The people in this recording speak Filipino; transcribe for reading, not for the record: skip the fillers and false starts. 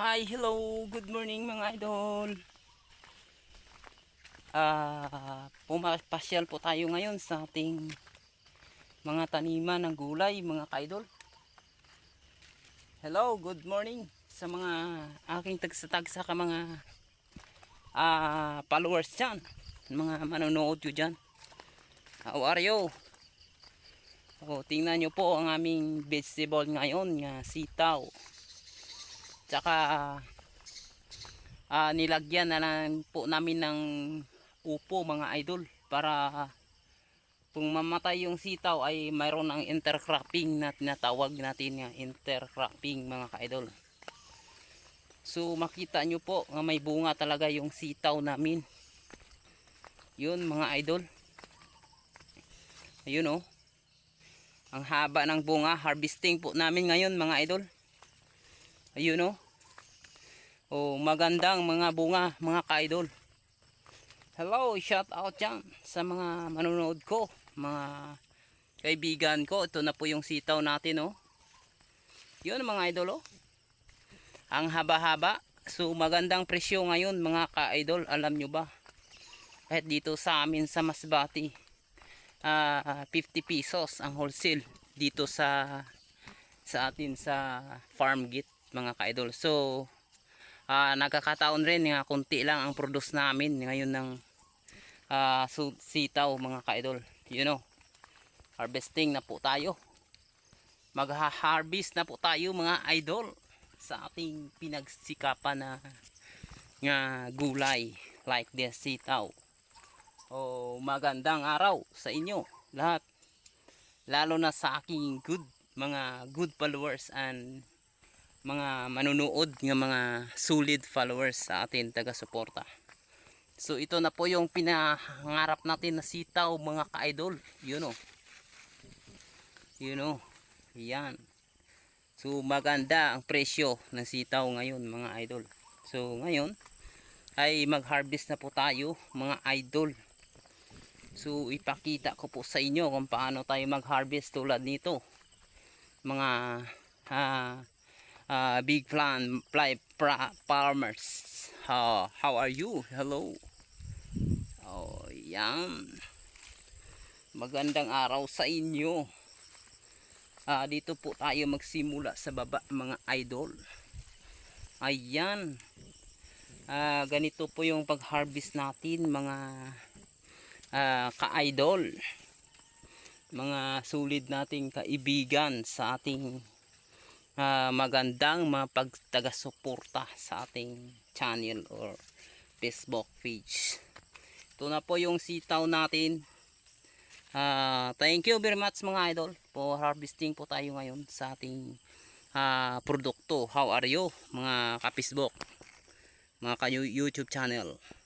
Hi, hello, good morning mga idol. Pumapasyal po tayo ngayon sa ating mga taniman ng gulay mga kaidol. Hello, good morning sa mga aking tagsa-tagsa ka mga followers dyan, mga manonood nyo dyan. How are you? Tingnan nyo po ang aming vegetable ngayon nga sitaw. Tsaka nilagyan na lang po namin ng upo mga idol para kung mamatay yung sitaw ay mayroon ng intercropping na tinatawag natin nga intercropping mga ka-idol. So makita nyo po nga may bunga talaga yung sitaw namin. Yun mga idol. Ayun oh. Ang haba ng bunga, harvesting po namin ngayon mga idol. Ayun oh. Magandang mga bunga mga ka-idol. Hello, shout out dyan sa mga manonood ko, mga kaibigan ko. Ito na po yung sitaw natin oh. Yun mga idol oh. Ang haba-haba. So magandang presyo ngayon mga ka-idol. Alam nyo ba? Kahit dito sa amin sa Masbati 50 pesos ang wholesale dito sa atin sa farm gate mga ka-idol. So nagkakataon rin nga konti lang ang produce namin ngayon ng sitaw mga ka-idol. You know, harvesting na po tayo. Magha-harvest na po tayo mga idol sa ating pinagsikapan na nga gulay like this sitaw. Magandang araw sa inyo lahat, lalo na sa aking mga good followers and mga manunood ng mga solid followers sa atin taga-suporta. So ito na po yung pinangarap natin na sitaw mga ka-idol. Yun o. Yan. So maganda ang presyo ng sitaw ngayon mga idol. So ngayon ay mag-harvest na po tayo mga idol. So ipakita ko po sa inyo kung paano tayo mag-harvest tulad nito. Mga big farmers. How are you? Hello. Yan. Magandang araw sa inyo. Dito po tayo magsimula sa baba mga idol. Ayan. Ganito po yung pag-harvest natin mga ka-idol. Mga solid nating kaibigan sa ating magandang mapagtaga-suporta sa ating channel or Facebook page. Ito na po yung sitaw natin. Thank you very much mga idol po, harvesting po tayo ngayon sa ating produkto. How are you mga ka-Facebook, mga ka-YouTube channel?